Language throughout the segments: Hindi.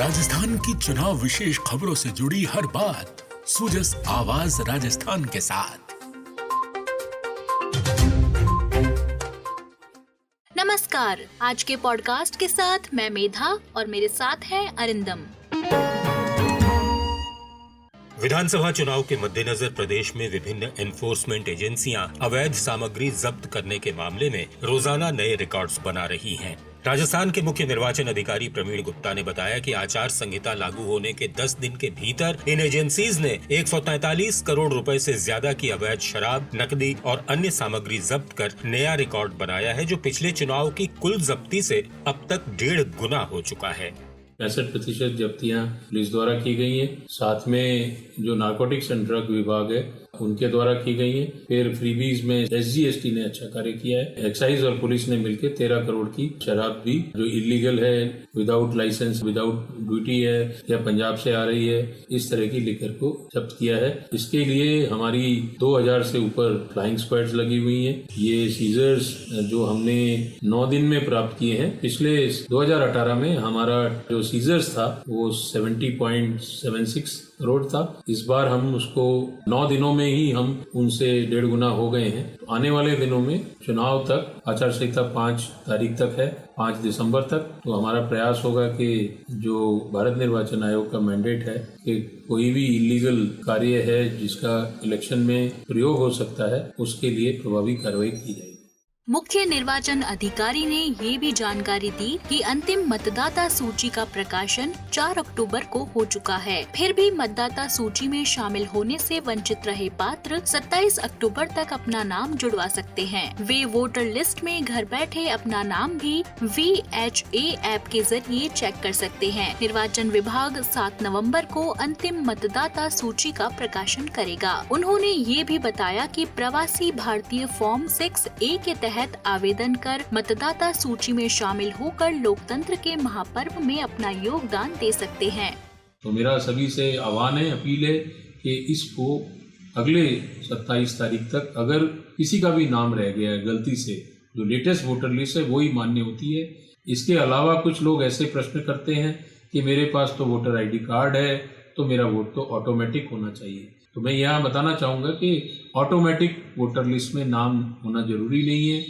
राजस्थान की चुनाव विशेष खबरों से जुड़ी हर बात सुजस आवाज राजस्थान के साथ। नमस्कार, आज के पॉडकास्ट के साथ मैं मेधा और मेरे साथ है अरिंदम। विधानसभा चुनाव के मद्देनजर प्रदेश में विभिन्न एनफोर्समेंट एजेंसियां अवैध सामग्री जब्त करने के मामले में रोजाना नए रिकॉर्ड्स बना रही हैं। राजस्थान के मुख्य निर्वाचन अधिकारी प्रवीण गुप्ता ने बताया कि आचार संहिता लागू होने के 10 दिन के भीतर इन एजेंसीज ने 143 करोड़ रुपए से ज्यादा की अवैध शराब, नकदी और अन्य सामग्री जब्त कर नया रिकॉर्ड बनाया है, जो पिछले चुनाव की कुल जब्ती से अब तक 1.5 गुना हो चुका है। 65% जब्तियां पुलिस द्वारा की गई हैं। साथ में जो नारकोटिक्स एंड ड्रग विभाग है उनके द्वारा की गई है। फिर फ्रीबीज में SGST ने अच्छा कार्य किया है। एक्साइज और पुलिस ने मिलकर 13 करोड़ की शराब भी जो इलीगल है, विदाउट लाइसेंस, विदाउट ड्यूटी है या पंजाब से आ रही है, इस तरह की लिकर को जब्त किया है। इसके लिए हमारी 2000 से ऊपर फ्लाइंग स्क्वाड्स लगी हुई है। ये सीजर्स जो हमने 9 दिन में प्राप्त किए हैं। पिछले 2018 में हमारा जो सीजर्स था वो 70.76 करोड़ था। इस बार हम उसको 9 दिनों में ही हम उनसे 1.5 गुना हो गए हैं। तो आने वाले दिनों में चुनाव तक, आचार संहिता 5 तारीख तक है, 5 दिसंबर तक, तो हमारा प्रयास होगा कि जो भारत निर्वाचन आयोग का मैंडेट है कि कोई भी इलीगल कार्य है जिसका इलेक्शन में प्रयोग हो सकता है, उसके लिए प्रभावी कार्रवाई की जाएगी। मुख्य निर्वाचन अधिकारी ने ये भी जानकारी दी कि अंतिम मतदाता सूची का प्रकाशन 4 अक्टूबर को हो चुका है। फिर भी मतदाता सूची में शामिल होने से वंचित रहे पात्र 27 अक्टूबर तक अपना नाम जुड़वा सकते हैं। वे वोटर लिस्ट में घर बैठे अपना नाम भी VHA ऐप के जरिए चेक कर सकते हैं। निर्वाचन विभाग 7 नवंबर को अंतिम मतदाता सूची का प्रकाशन करेगा। उन्होंने ये भी बताया कि प्रवासी भारतीय फॉर्म 6A के तहत आवेदन कर मतदाता सूची में शामिल होकर लोकतंत्र के महापर्व में अपना योगदान दे सकते हैं। तो मेरा सभी से आह्वान है, अपील है कि इसको अगले 27 तारीख तक अगर किसी का भी नाम रह गया है गलती से, जो लेटेस्ट वोटर लिस्ट है वो ही मान्य होती है। इसके अलावा कुछ लोग ऐसे प्रश्न करते हैं कि मेरे पास तो वोटर ID कार्ड है तो मेरा वोट तो ऑटोमेटिक होना चाहिए। तो मैं यहाँ बताना चाहूँगा कि ऑटोमेटिक वोटर लिस्ट में नाम होना जरूरी नहीं है।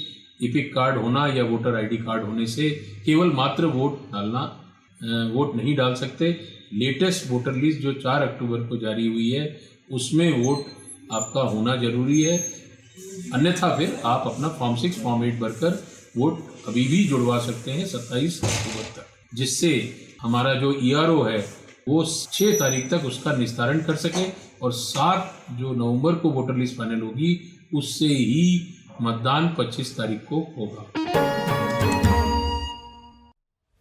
इपिक कार्ड होना या वोटर ID कार्ड होने से केवल मात्र वोट नहीं डाल सकते। लेटेस्ट वोटर लिस्ट जो 4 अक्टूबर को जारी हुई है उसमें वोट आपका होना जरूरी है। अन्यथा फिर आप अपना फॉर्म 6, फॉर्म 8 भरकर वोट अभी भी जुड़वा सकते हैं 27 अक्टूबर तक, जिससे हमारा जो ERO है वो 6 तारीख तक उसका निस्तारण कर सके और 7 जो नवंबर को वोटर लिस्ट फाइनल होगी उससे ही मतदान 25 तारीख को होगा।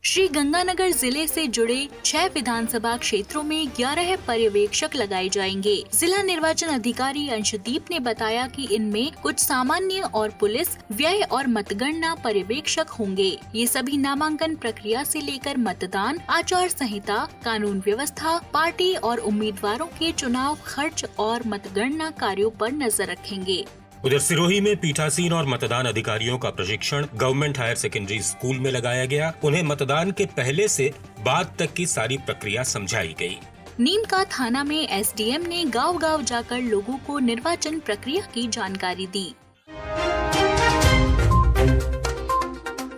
श्री गंगानगर जिले से जुड़े 6 विधानसभा क्षेत्रों में 11 पर्यवेक्षक लगाए जाएंगे। जिला निर्वाचन अधिकारी अंशदीप ने बताया कि इनमें कुछ सामान्य और पुलिस, व्यय और मतगणना पर्यवेक्षक होंगे। ये सभी नामांकन प्रक्रिया से लेकर मतदान, आचार संहिता, कानून व्यवस्था, पार्टी और उम्मीदवारों के चुनाव खर्च और मतगणना कार्यों पर नजर रखेंगे। उधर सिरोही में पीठासीन और मतदान अधिकारियों का प्रशिक्षण गवर्नमेंट हायर सेकेंडरी स्कूल में लगाया गया। उन्हें मतदान के पहले से बाद तक की सारी प्रक्रिया समझाई गई। नीमका थाना में SDM ने गांव-गांव जाकर लोगों को निर्वाचन प्रक्रिया की जानकारी दी।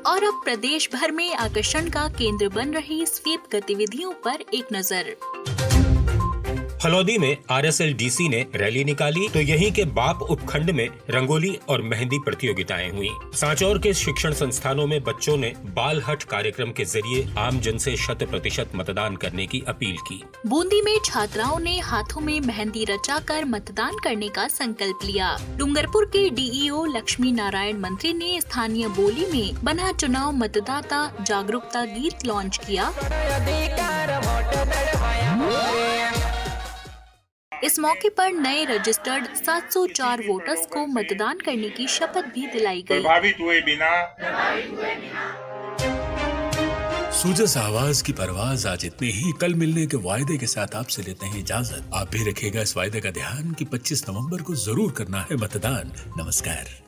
और अब प्रदेश भर में आकर्षण का केंद्र बन रही स्वीप गतिविधियों पर एक नजर। फलौदी में RSLDC ने रैली निकाली तो यहीं के बाप उपखंड में रंगोली और मेहंदी प्रतियोगिताएं हुई। सांचौर के शिक्षण संस्थानों में बच्चों ने बाल हट कार्यक्रम के जरिए आम जन से 100% मतदान करने की अपील की। बूंदी में छात्राओं ने हाथों में मेहंदी रचाकर मतदान करने का संकल्प लिया। डूंगरपुर के DEO लक्ष्मी नारायण मंत्री ने स्थानीय बोली में बना चुनाव मतदाता जागरूकता गीत लॉन्च किया। इस मौके पर नए रजिस्टर्ड 704 वोटर्स को मतदान करने की शपथ भी दिलाई गई। प्रभावित हुए बिना सुजस आवाज की परवाज आज इतने ही। कल मिलने के वायदे के साथ आपसे लेते हैं इजाजत। आप भी रखिएगा इस वायदे का ध्यान कि 25 नवंबर को जरूर करना है मतदान। नमस्कार।